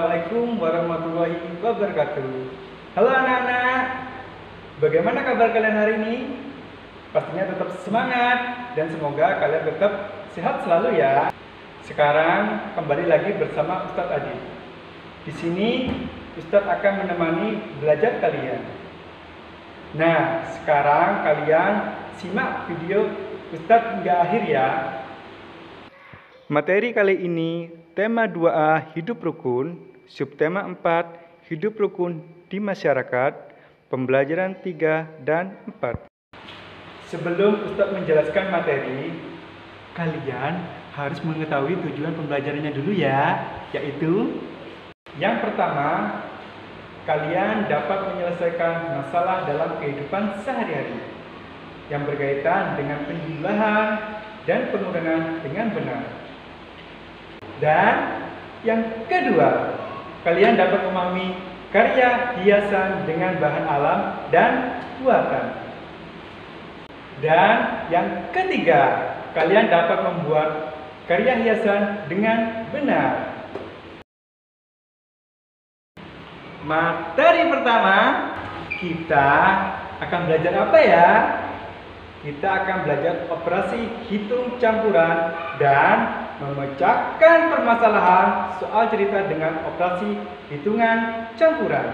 Assalamualaikum warahmatullahi wabarakatuh. Halo anak-anak, bagaimana kabar kalian hari ini? Pastinya tetap semangat dan semoga kalian tetap sehat selalu ya. Sekarang kembali lagi bersama Ustadz Adi. Di sini Ustadz akan menemani belajar kalian. Nah, sekarang kalian simak video Ustadz hingga akhir ya. Materi kali ini tema 2A Hidup Rukun, subtema 4 Hidup Rukun di Masyarakat, pembelajaran 3 dan 4. Sebelum Ustadz menjelaskan materi, kalian harus mengetahui tujuan pembelajarannya dulu ya, yaitu yang pertama, kalian dapat menyelesaikan masalah dalam kehidupan sehari-hari yang berkaitan dengan penjumlahan dan pengurangan dengan benar. Dan yang kedua, kalian dapat memahami karya hiasan dengan bahan alam dan buatan. Dan yang ketiga, kalian dapat membuat karya hiasan dengan benar. Materi pertama, kita akan belajar apa ya? Kita akan belajar operasi hitung campuran dan memecahkan permasalahan soal cerita dengan operasi hitungan campuran.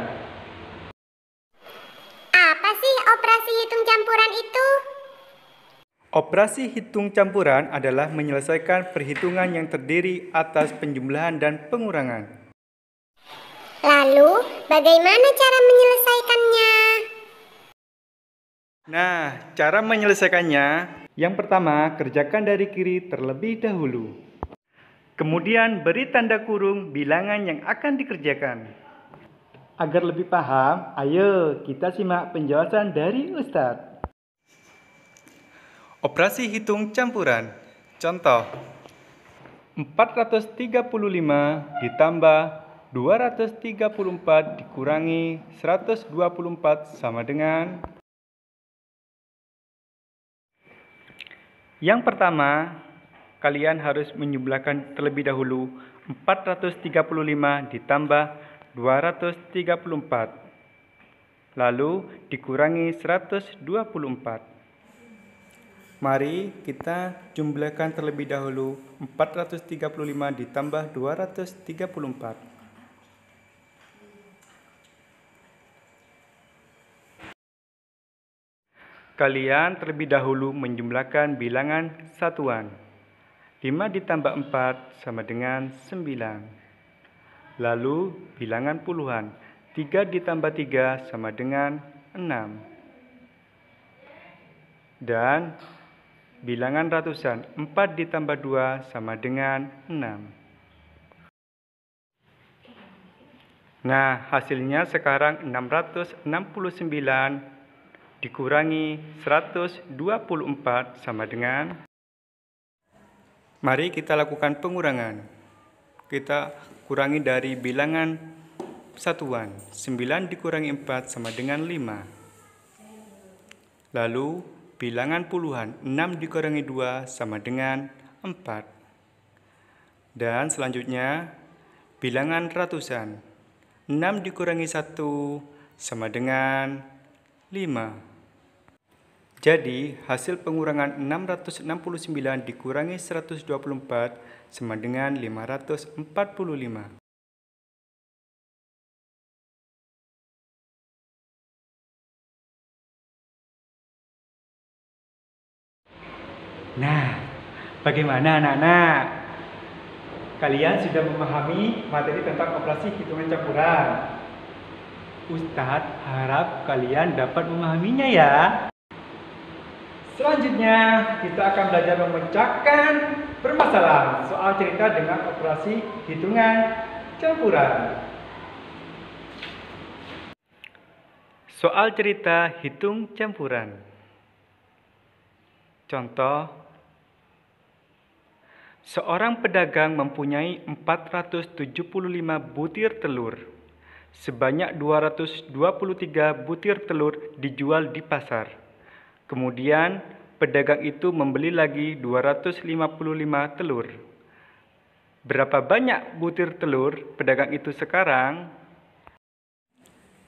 Apa sih operasi hitung campuran itu? Operasi hitung campuran adalah menyelesaikan perhitungan yang terdiri atas penjumlahan dan pengurangan. Lalu, bagaimana cara menyelesaikannya? Nah, cara menyelesaikannya, yang pertama, kerjakan dari kiri terlebih dahulu. Kemudian beri tanda kurung bilangan yang akan dikerjakan. Agar lebih paham, ayo kita simak penjelasan dari Ustadz. Operasi hitung campuran. Contoh, 435 ditambah 234 dikurangi 124 sama dengan. Yang pertama, kalian harus menjumlahkan terlebih dahulu 435 ditambah 234. Lalu dikurangi 124. Mari kita jumlahkan terlebih dahulu 435 ditambah 234. Kalian terlebih dahulu menjumlahkan bilangan satuan. 5 ditambah 4 sama dengan 9. Lalu bilangan puluhan. 3 ditambah 3 sama dengan 6. Dan bilangan ratusan. 4 ditambah 2 sama dengan 6. Nah, hasilnya sekarang 669 dikurangi 124 sama dengan. Mari kita lakukan pengurangan. Kita kurangi dari bilangan satuan. 9 dikurangi 4 sama dengan 5. Lalu bilangan puluhan. 6 dikurangi 2 sama dengan 4. Dan selanjutnya bilangan ratusan. 6 dikurangi 1 sama dengan 5. Jadi, hasil pengurangan 669 dikurangi 124 sama dengan 545. Nah, bagaimana anak-anak? Kalian sudah memahami materi tentang operasi hitungan campuran. Ustadz harap kalian dapat memahaminya ya. Selanjutnya, kita akan belajar memecahkan permasalahan soal cerita dengan operasi hitungan campuran. Soal cerita hitung campuran. Contoh, seorang pedagang mempunyai 475 butir telur. Sebanyak 223 butir telur dijual di pasar. Kemudian pedagang itu membeli lagi 255 telur. Berapa banyak butir telur pedagang itu sekarang?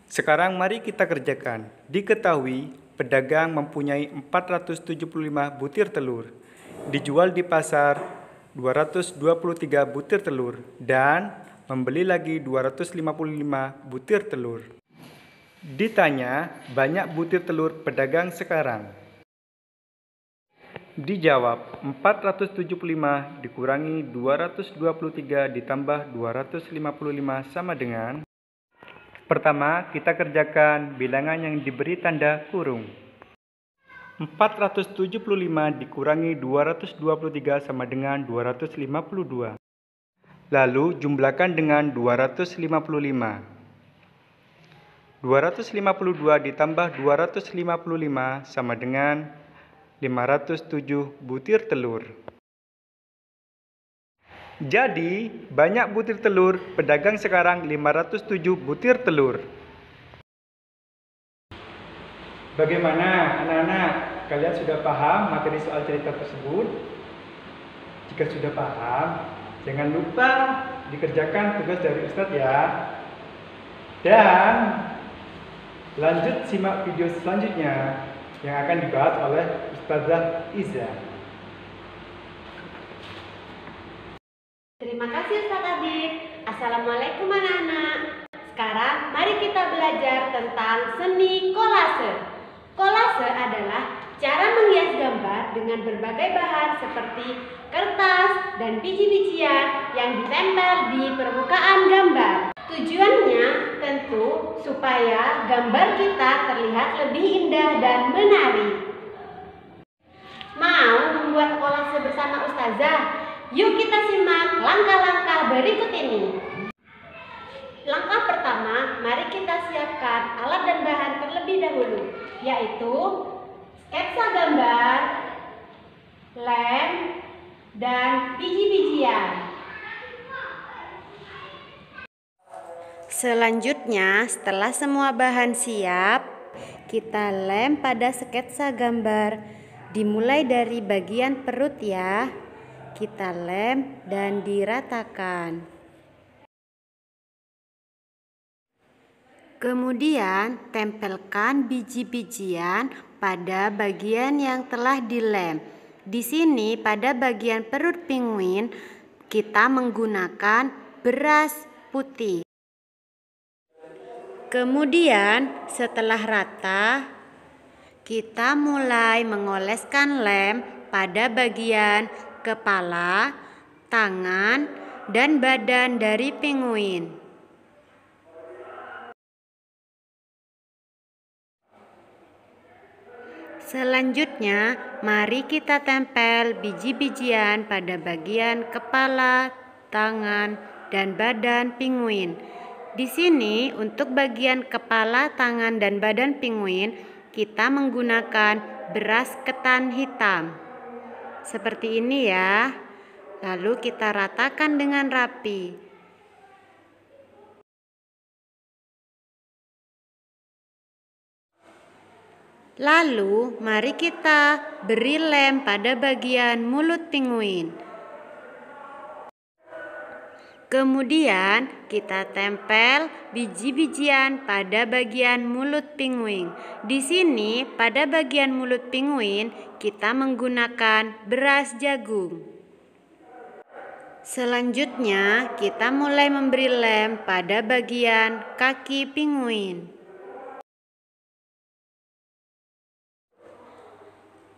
Sekarang mari kita kerjakan. Diketahui pedagang mempunyai 475 butir telur. Dijual di pasar 223 butir telur dan membeli lagi 255 butir telur. Ditanya, banyak butir telur pedagang sekarang? Dijawab, 475 dikurangi 223 ditambah 255 sama dengan. Pertama, kita kerjakan bilangan yang diberi tanda kurung. 475 dikurangi 223 sama dengan 252. Lalu jumlahkan dengan 255. 252 ditambah 255 sama dengan 507 butir telur. Jadi, banyak butir telur pedagang sekarang 507 butir telur. Bagaimana anak-anak? Kalian sudah paham materi soal cerita tersebut? Jika sudah paham, jangan lupa dikerjakan tugas dari Ustadz ya. Dan lanjut simak video selanjutnya yang akan dibahas oleh Ustazah Iza. Terima kasih Ustaz Adit. Assalamualaikum anak-anak. Sekarang mari kita belajar tentang seni kolase. Kolase adalah cara menghias gambar dengan berbagai bahan seperti kertas dan biji-bijian yang ditempel di permukaan gambar. Tujuannya tentu supaya gambar kita terlihat lebih indah dan menarik. Mau membuat kolase bersama Ustazah? Yuk kita simak langkah-langkah berikut ini. Langkah pertama, mari kita siapkan alat dan bahan terlebih dahulu, yaitu sketsa gambar, lem, dan biji-bijian. Selanjutnya, setelah semua bahan siap, kita lem pada sketsa gambar. Dimulai dari bagian perut ya. Kita lem dan diratakan. Kemudian, tempelkan biji-bijian pada bagian yang telah dilem. Di sini pada bagian perut penguin, kita menggunakan beras putih. Kemudian setelah rata, kita mulai mengoleskan lem pada bagian kepala, tangan, dan badan dari penguin. Selanjutnya, mari kita tempel biji-bijian pada bagian kepala, tangan, dan badan penguin. Di sini untuk bagian kepala, tangan, dan badan penguin kita menggunakan beras ketan hitam. Seperti ini ya. Lalu kita ratakan dengan rapi. Lalu mari kita beri lem pada bagian mulut penguin. Kemudian kita tempel biji-bijian pada bagian mulut penguin. Di sini pada bagian mulut penguin kita menggunakan beras jagung. Selanjutnya kita mulai memberi lem pada bagian kaki penguin.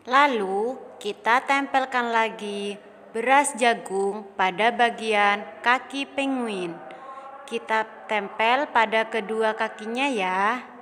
Lalu kita tempelkan lagi beras jagung pada bagian kaki penguin. Kita tempel pada kedua kakinya ya.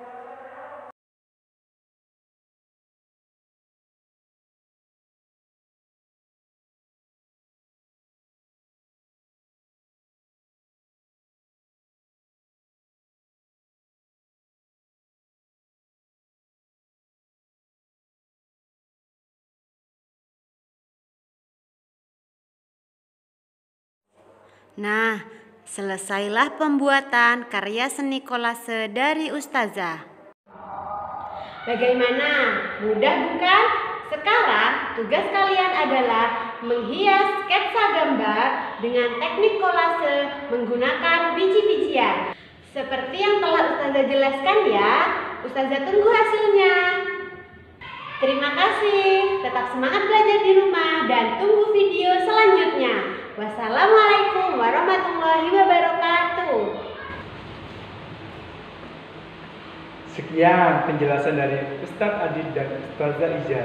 Nah, selesailah pembuatan karya seni kolase dari Ustazah. Bagaimana? Mudah bukan? Sekarang tugas kalian adalah menghias sketsa gambar dengan teknik kolase menggunakan biji-bijian. Seperti yang telah Ustazah jelaskan ya, Ustazah tunggu hasilnya. Terima kasih, tetap semangat belajar di rumah dan tunggu video selanjutnya. Wassalamualaikum warahmatullahi wabarakatuh. Sekian penjelasan dari Ustadz Adit dan Ustazah Iza.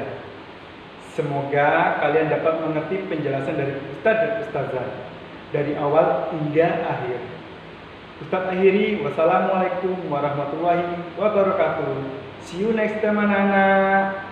Semoga kalian dapat mengerti penjelasan dari Ustadz dan Ustazah dari awal hingga akhir. Ustadz akhiri, wassalamualaikum warahmatullahi wabarakatuh. See you next time anak-anak.